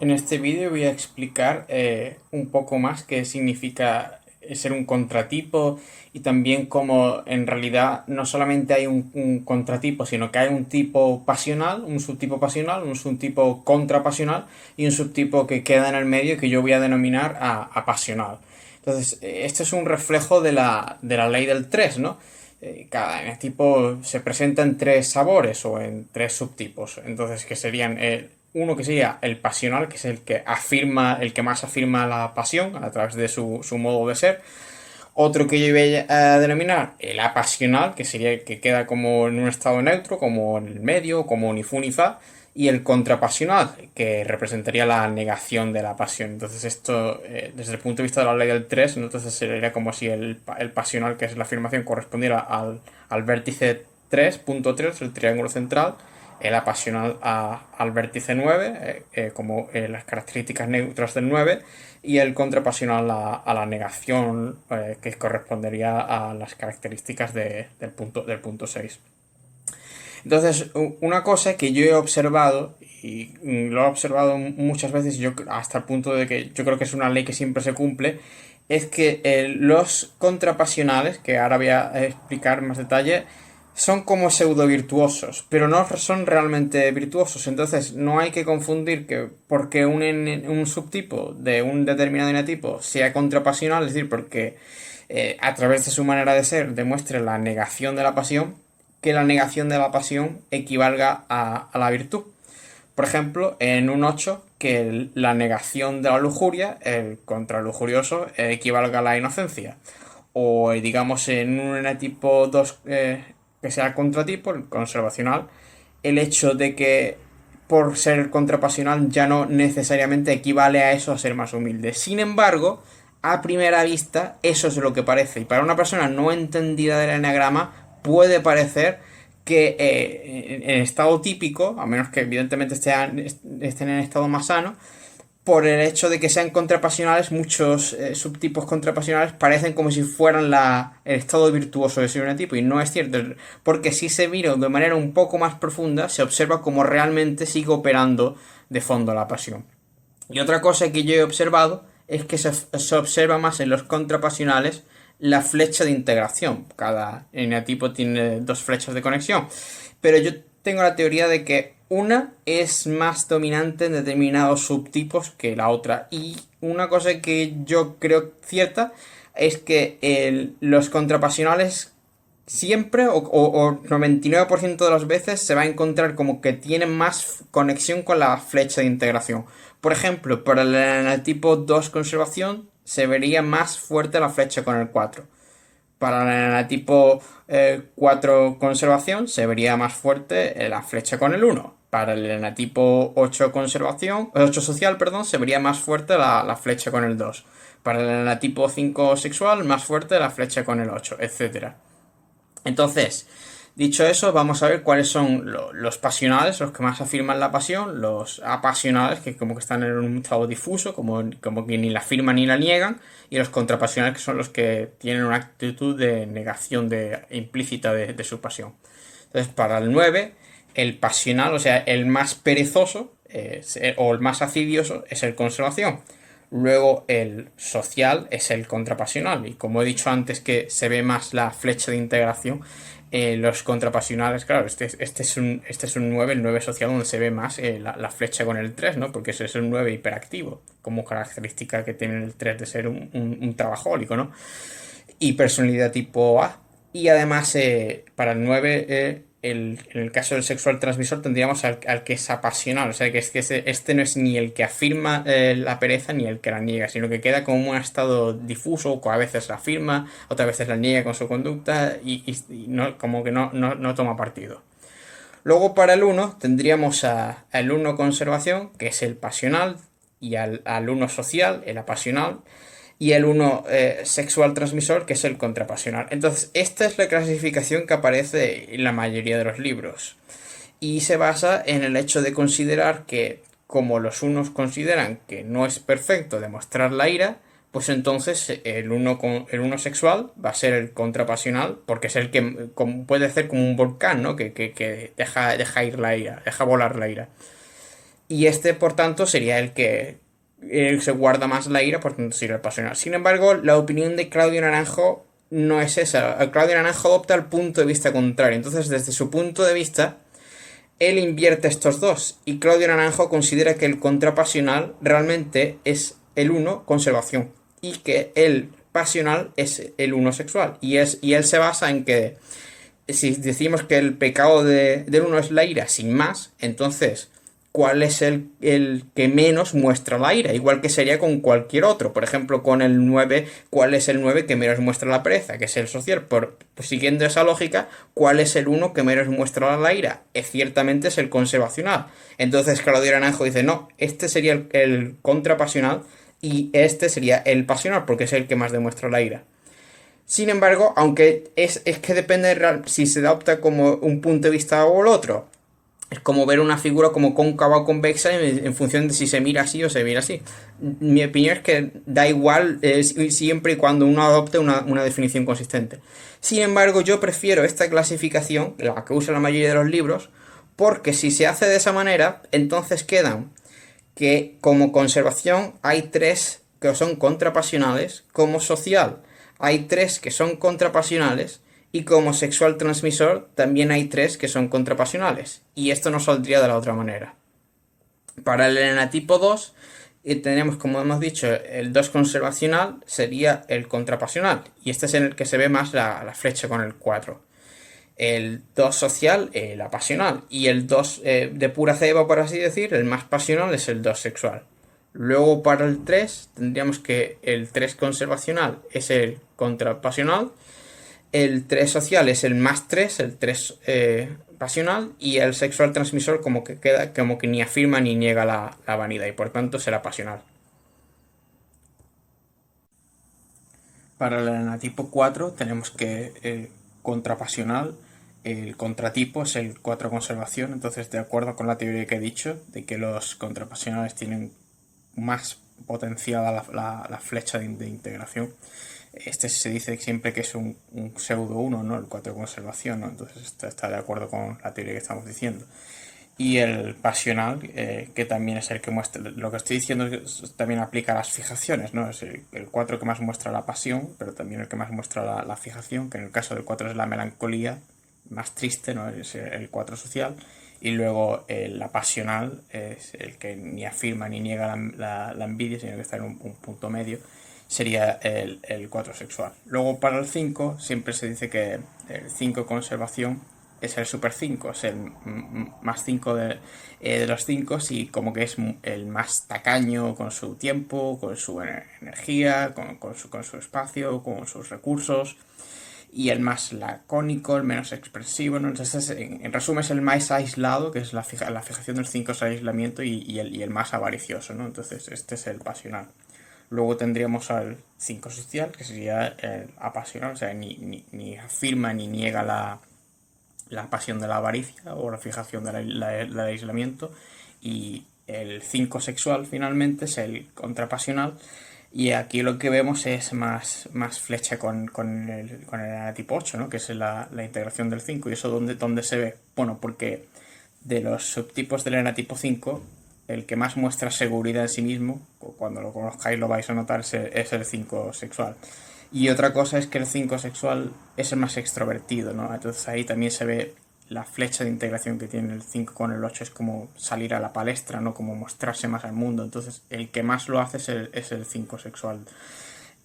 En este vídeo voy a explicar un poco más qué significa ser un contratipo y también cómo en realidad no solamente hay un contratipo, sino que hay un tipo pasional, un subtipo pasional, un subtipo contrapasional y un subtipo que queda en el medio que yo voy a denominar apasional. Entonces, esto es un reflejo de la ley del 3, ¿no? Cada tipo se presenta en tres sabores o en tres subtipos. Entonces, que serían uno que sería el pasional, que es el que afirma, el que más afirma la pasión a través de su modo de ser. Otro que yo voy a denominar el apasional, que sería el que queda como en un estado neutro, como en el medio, como ni fu ni fa. Y el contrapasional, que representaría la negación de la pasión. Entonces esto, desde el punto de vista de la ley del 3, ¿no? Entonces sería como si el pasional, que es la afirmación, correspondiera al vértice 3.3, el triángulo central, el apasional al vértice 9, como las características neutras del 9, y el contrapasional a la negación, que correspondería a las características del punto 6. Entonces, una cosa que yo he observado, y lo he observado muchas veces, yo hasta el punto de que yo creo que es una ley que siempre se cumple, es que los contrapasionales, que ahora voy a explicar más detalle, son como pseudo virtuosos, pero no son realmente virtuosos. Entonces, no hay que confundir que porque un subtipo de un determinado enetipo sea contrapasional, es decir, porque a través de su manera de ser demuestre la negación de la pasión, que la negación de la pasión equivalga a la virtud. Por ejemplo, en un 8 que la negación de la lujuria, el contralujurioso, equivalga a la inocencia. O digamos en un enetipo 2 que sea contratipo, el conservacional, el hecho de que por ser contrapasional ya no necesariamente equivale a eso, a ser más humilde. Sin embargo, a primera vista, eso es lo que parece. Y para una persona no entendida del enagrama, puede parecer que en estado típico, a menos que evidentemente estén en estado más sano, por el hecho de que sean contrapasionales, muchos subtipos contrapasionales parecen como si fueran el estado virtuoso de ser un tipo, y no es cierto, porque si se mira de manera un poco más profunda, se observa cómo realmente sigue operando de fondo la pasión. Y otra cosa que yo he observado es que se observa más en los contrapasionales la flecha de integración. Cada eneatipo tiene dos flechas de conexión. Pero yo tengo la teoría de que una es más dominante en determinados subtipos que la otra. Y una cosa que yo creo cierta es que los contrapasionales siempre o 99% de las veces se va a encontrar como que tienen más conexión con la flecha de integración. Por ejemplo, para el tipo 2 conservación se vería más fuerte la flecha con el 4. Para el tipo 4 conservación se vería más fuerte la flecha con el 1. Para el enatipo 8 conservación, 8 social, perdón, se vería más fuerte la flecha con el 2. Para el enatipo 5 sexual, más fuerte la flecha con el 8, etcétera. Entonces, dicho eso, vamos a ver cuáles son los pasionales, los que más afirman la pasión, los apasionales, que como que están en un estado difuso, como que ni la afirman ni la niegan, y los contrapasionales, que son los que tienen una actitud de negación implícita de su pasión. Entonces, para el 9 el pasional, o sea, el más perezoso o el más acidioso es el conservación. Luego el social es el contrapasional. Y como he dicho antes que se ve más la flecha de integración, los contrapasionales, claro, este es un 9 el 9 social donde se ve más la flecha con el 3, ¿no? Porque ese es un 9 hiperactivo, como característica que tiene el 3 de ser un trabajólico, ¿no? Y personalidad tipo A. Y además, para el 9 en el caso del sexual transmisor, tendríamos al que es apasional. O sea, que, es que este no es ni el que afirma la pereza ni el que la niega, sino que queda como un estado difuso, que a veces la afirma, otras veces la niega con su conducta y no, como que no toma partido. Luego, para el uno tendríamos al uno conservación, que es el pasional, y al uno social, el apasional, y el uno sexual transmisor, que es el contrapasional. Entonces, esta es la clasificación que aparece en la mayoría de los libros. Y se basa en el hecho de considerar que, como los unos consideran que no es perfecto demostrar la ira, pues entonces el uno sexual va a ser el contrapasional, porque es el que puede ser como un volcán, ¿no? Que deja ir la ira, deja volar la ira. Y este, por tanto, sería el que se guarda más la ira, por tanto sería el pasional. Sin embargo, la opinión de Claudio Naranjo no es esa. Claudio Naranjo adopta el punto de vista contrario. Entonces, desde su punto de vista, él invierte estos dos. Y Claudio Naranjo considera que el contrapasional realmente es el uno, conservación. Y que el pasional es el uno, sexual. Y él se basa en que si decimos que el pecado del uno es la ira sin más, entonces, ¿cuál es el que menos muestra la ira? Igual que sería con cualquier otro. Por ejemplo, con el 9, ¿cuál es el 9 que menos muestra la pereza? Que es el social. Pues siguiendo esa lógica, ¿cuál es el uno que menos muestra la ira? Ciertamente es el conservacional. Entonces, Claudio Naranjo dice, no, este sería el contrapasional y este sería el pasional, porque es el que más demuestra la ira. Sin embargo, aunque es que depende si se adopta como un punto de vista o el otro. Es como ver una figura como cóncava o convexa en función de si se mira así o se mira así. Mi opinión es que da igual siempre y cuando uno adopte una definición consistente. Sin embargo, yo prefiero esta clasificación, la que usa la mayoría de los libros, porque si se hace de esa manera, entonces quedan que como conservación hay tres que son contrapasionales, como social hay tres que son contrapasionales y como sexual transmisor también hay tres que son contrapasionales. Y esto no saldría de la otra manera. Para el enatipo 2 tenemos, como hemos dicho, el 2 conservacional sería el contrapasional. Y este es en el que se ve más la flecha con el 4. El 2 social, la pasional. Y el 2 de pura ceba, por así decir, el más pasional es el 2 sexual. Luego para el 3 tendríamos que el 3 conservacional es el contrapasional. El 3 social es el más 3, el 3 pasional. Y el sexual transmisor como que queda como que ni afirma ni niega la vanidad y por tanto será pasional. Para el enatipo 4 tenemos que el contrapasional, el contratipo es el 4 conservación, entonces de acuerdo con la teoría que he dicho, de que los contrapasionales tienen más potenciada la flecha de integración, este se dice siempre que es un pseudo 1, ¿no? El 4 conservación, ¿no? Entonces está de acuerdo con la teoría que estamos diciendo. Y el pasional, que también es el que muestra, lo que estoy diciendo también aplica a las fijaciones, ¿no? Es el 4 que más muestra la pasión, pero también el que más muestra la fijación, que en el caso del 4 es la melancolía, más triste, ¿no? Es el 4 social. Y luego la pasional es el que ni afirma ni niega la envidia, sino que está en un punto medio, sería el 4 sexual. Luego para el 5 siempre se dice que el 5 conservación es el super 5, es el más 5 de los 5 y como que es el más tacaño con su tiempo, con su energía, con su espacio, con sus recursos y el más lacónico, el menos expresivo, ¿no? Entonces, en resumen, es el más aislado, que es la fijación del 5 es el aislamiento y el más avaricioso, ¿no? Entonces, este es el pasional. Luego tendríamos al 5 social, que sería el apasionado, o sea, ni afirma ni niega la pasión de la avaricia o la fijación del aislamiento. Y el 5 sexual finalmente es el contrapasional. Y aquí lo que vemos es más flecha con el tipo 8, ¿no? Que es la integración del 5. ¿Y eso dónde se ve? Bueno, porque de los subtipos del enatipo 5, el que más muestra seguridad en sí mismo, cuando lo conozcáis lo vais a notar, es el 5 sexual. Y otra cosa es que el 5 sexual es el más extrovertido, ¿no? Entonces ahí también se ve la flecha de integración que tiene el 5 con el 8, es como salir a la palestra, ¿no? Como mostrarse más al mundo. Entonces el que más lo hace es el 5 sexual.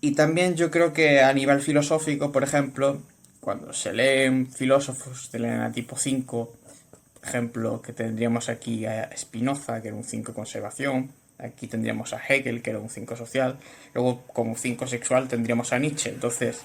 Y también yo creo que a nivel filosófico, por ejemplo, cuando se leen filósofos del enatipo 5, por ejemplo, que tendríamos aquí a Spinoza, que era un 5 conservación, aquí tendríamos a Hegel, que era un 5 social, luego como 5 sexual tendríamos a Nietzsche. Entonces,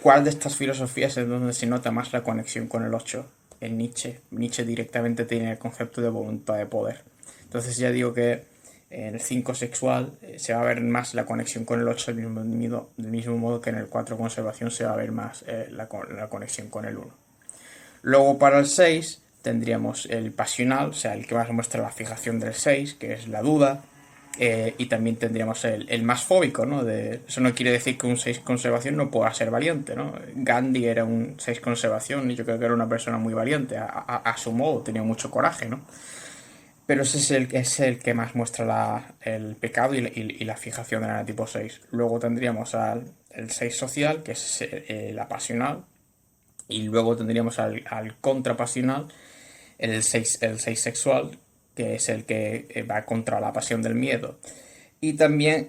¿cuál de estas filosofías es donde se nota más la conexión con el 8? En Nietzsche. Nietzsche directamente tiene el concepto de voluntad de poder. Entonces ya digo que en el 5 sexual se va a ver más la conexión con el 8 del mismo modo que en el 4 conservación se va a ver más la conexión con el 1. Luego para el 6 tendríamos el pasional, o sea, el que más muestra la fijación del 6, que es la duda. Y también tendríamos el más fóbico, ¿no? Eso no quiere decir que un 6 conservación no pueda ser valiente, ¿no? Gandhi era un 6 conservación y yo creo que era una persona muy valiente, a su modo, tenía mucho coraje, ¿no? pero ese es el que más muestra el pecado y la fijación del enatipo 6. Luego tendríamos el 6 social, que es la pasional, y luego tendríamos al contrapasional, el 6 sexual, que es el que va contra la pasión del miedo. Y también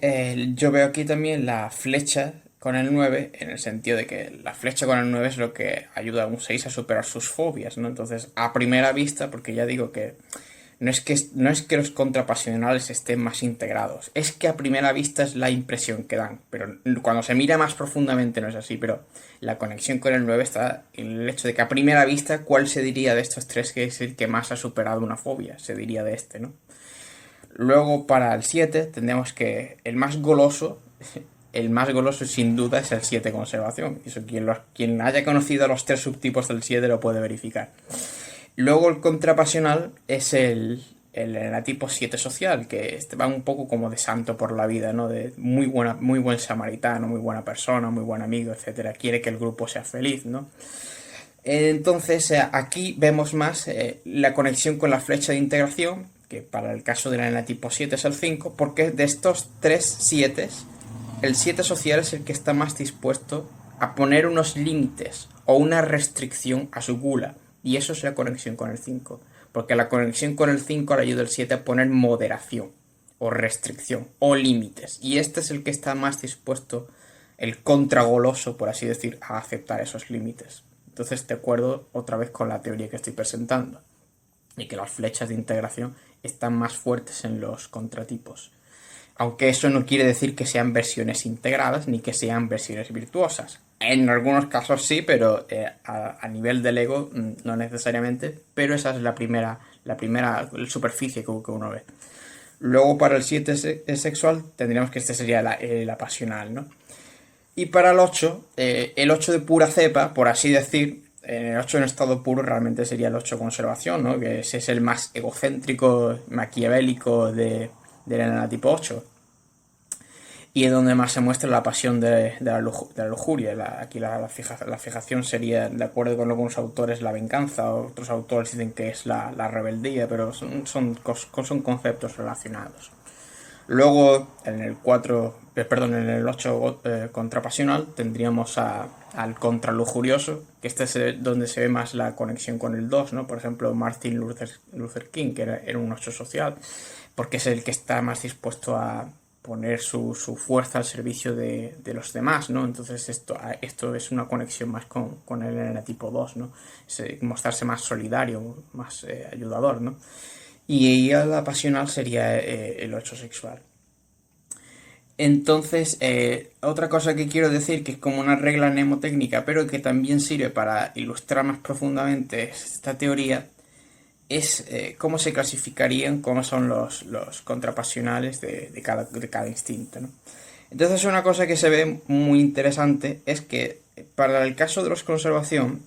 yo veo aquí también la flecha con el 9 en el sentido de que la flecha con el 9 es lo que ayuda a un 6 a superar sus fobias, ¿no? Entonces, a primera vista, porque ya digo que no es que los contrapasionales estén más integrados, es que a primera vista es la impresión que dan, pero cuando se mira más profundamente no es así, pero la conexión con el 9 está en el hecho de que a primera vista, ¿cuál se diría de estos tres que es el que más ha superado una fobia? Se diría de este, ¿no? Luego para el 7 tendríamos que el más goloso sin duda es el 7 conservación. Eso quien haya conocido los tres subtipos del 7 lo puede verificar. Luego el contrapasional es el enatipo 7 social, que va un poco como de santo por la vida, ¿no? De muy buen samaritano, muy buena persona, muy buen amigo, etcétera. Quiere que el grupo sea feliz, ¿no? Entonces aquí vemos más la conexión con la flecha de integración, que para el caso del enatipo 7 es el 5, porque de estos tres 7, el 7 social es el que está más dispuesto a poner unos límites o una restricción a su gula. Y eso es la conexión con el 5. Porque la conexión con el 5 le ayuda al 7 a poner moderación, o restricción, o límites. Y este es el que está más dispuesto, el contragoloso, por así decir, a aceptar esos límites. Entonces te acuerdo otra vez con la teoría que estoy presentando. Y que las flechas de integración están más fuertes en los contratipos. Aunque eso no quiere decir que sean versiones integradas ni que sean versiones virtuosas. En algunos casos sí, pero a nivel del ego no necesariamente. Pero esa es la primera superficie que uno ve. Luego para el 7 sexual tendríamos que este sería la pasional, ¿no? Y para el 8 de pura cepa, por así decir, el 8 en estado puro realmente sería el 8 conservación, ¿no? Que ese es el más egocéntrico, maquiavélico del enanatipo 8. Y es donde más se muestra la pasión de la lujuria. Aquí la fijación sería, de acuerdo con algunos autores, la venganza. Otros autores dicen que es la rebeldía, pero son conceptos relacionados. Luego, en en el 8 contrapasional, tendríamos al contralujurioso, que este es donde se ve más la conexión con el 2, ¿no? Por ejemplo, Martin Luther King, que era un 8 social, porque es el que está más dispuesto a poner su fuerza al servicio de los demás, ¿no? Entonces esto es una conexión más con el enatipo 2, ¿no? Mostrarse más solidario, más ayudador, ¿no? Y la pasional sería el 8 sexual. Entonces, otra cosa que quiero decir, que es como una regla mnemotécnica, pero que también sirve para ilustrar más profundamente esta teoría, es cómo se clasificarían, cómo son los contrapasionales de cada instinto, ¿no? Entonces, una cosa que se ve muy interesante es que para el caso de los conservación,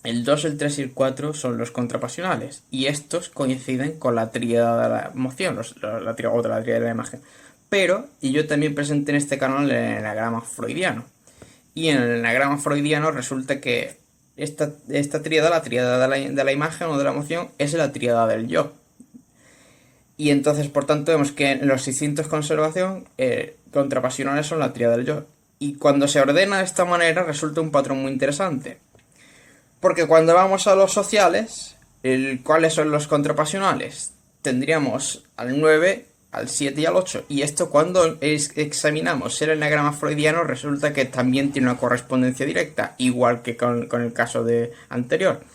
el 2, el 3 y el 4 son los contrapasionales. Y estos coinciden con la tríada de la emoción, la tríada de la imagen. Pero, y yo también presenté en este canal el enagrama freudiano. Y en el enagrama freudiano resulta que esta tríada, la tríada de la imagen o de la emoción, es la tríada del yo. Y entonces, por tanto, vemos que en los instintos de conservación, contrapasionales son la tríada del yo. Y cuando se ordena de esta manera, resulta un patrón muy interesante. Porque cuando vamos a los sociales, ¿cuáles son los contrapasionales? Tendríamos al 9, al 7 y al 8. Y esto cuando examinamos el enagrama freudiano resulta que también tiene una correspondencia directa, igual que con el caso anterior.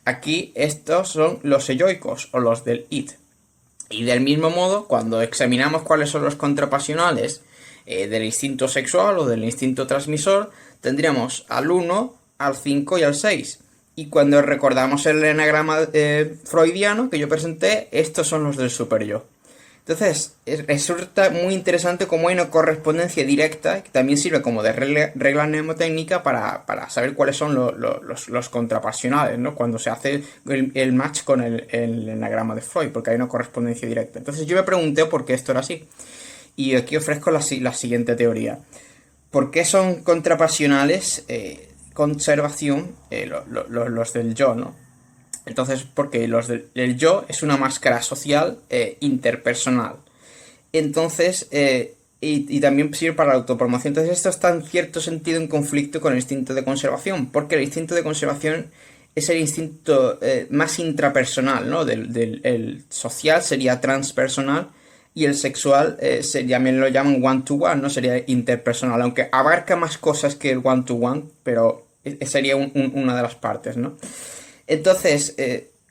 Aquí estos son los eyoicos o los del id. Y del mismo modo, cuando examinamos cuáles son los contrapasionales del instinto sexual o del instinto transmisor, tendríamos al 1, al 5 y al 6. Y cuando recordamos el enagrama freudiano que yo presenté, estos son los del superyo. Entonces, resulta muy interesante cómo hay una correspondencia directa, que también sirve como de regla mnemotécnica para saber cuáles son los contrapasionales, ¿no? Cuando se hace el match con el enagrama de Freud, porque hay una correspondencia directa. Entonces yo me pregunté por qué esto era así. Y aquí ofrezco la siguiente teoría. ¿Por qué son contrapasionales conservación los del yo, ¿no? Entonces, porque el yo es una máscara social interpersonal. Entonces, y también sirve para la autopromoción. Entonces, esto está en cierto sentido en conflicto con el instinto de conservación, porque el instinto de conservación es el instinto más intrapersonal, ¿no? El social sería transpersonal y el sexual también lo llaman one-to-one, ¿no? Sería interpersonal, aunque abarca más cosas que el one-to-one, pero sería una de las partes, ¿no? Entonces,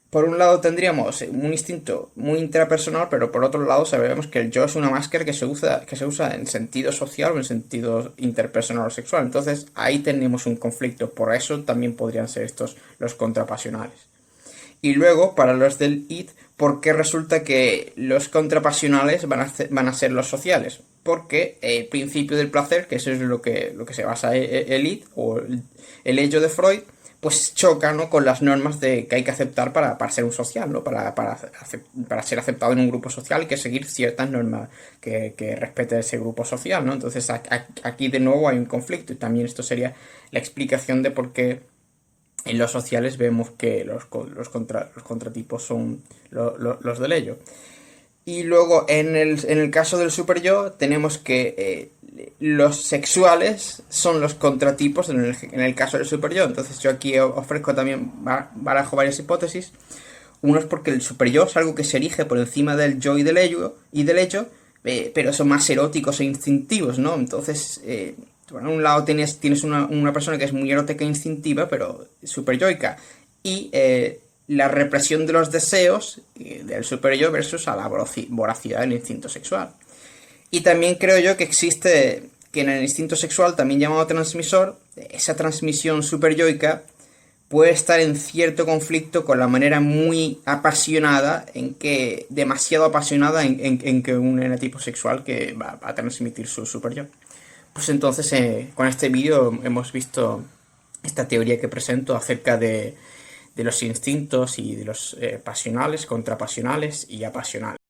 por un lado tendríamos un instinto muy intrapersonal, pero por otro lado sabemos que el yo es una máscara que se usa en sentido social o en sentido interpersonal o sexual. Entonces ahí tenemos un conflicto. Por eso también podrían ser estos los contrapasionales. Y luego, para los del id, ¿por qué resulta que los contrapasionales van a ser los sociales? Porque el principio del placer, que eso es lo que se basa el id o el ello de Freud, pues choca, ¿no?, con las normas que hay que aceptar para ser un social, ¿no? Para ser aceptado en un grupo social hay que seguir ciertas normas que respete ese grupo social, ¿no? Entonces aquí de nuevo hay un conflicto y también esto sería la explicación de por qué en los sociales vemos que los contratipos son los del ello. Y luego en el caso del superyo tenemos que los sexuales son los contratipos en el caso del superyo. Entonces yo aquí ofrezco también, barajo varias hipótesis. Uno es porque el superyo es algo que se erige por encima del yo y del ello, pero son más eróticos e instintivos, ¿no? Entonces, por un lado tienes una persona que es muy erótica e instintiva, pero superyoica. Y la represión de los deseos del superyo versus a la voracidad del instinto sexual. Y también creo yo que existe, que en el instinto sexual, también llamado transmisor, esa transmisión superyoica puede estar en cierto conflicto con la manera muy apasionada, demasiado apasionada en que un enetipo sexual que va a transmitir su superyo. Pues entonces, con este vídeo hemos visto esta teoría que presento acerca de los instintos y de los pasionales, contrapasionales y apasionales.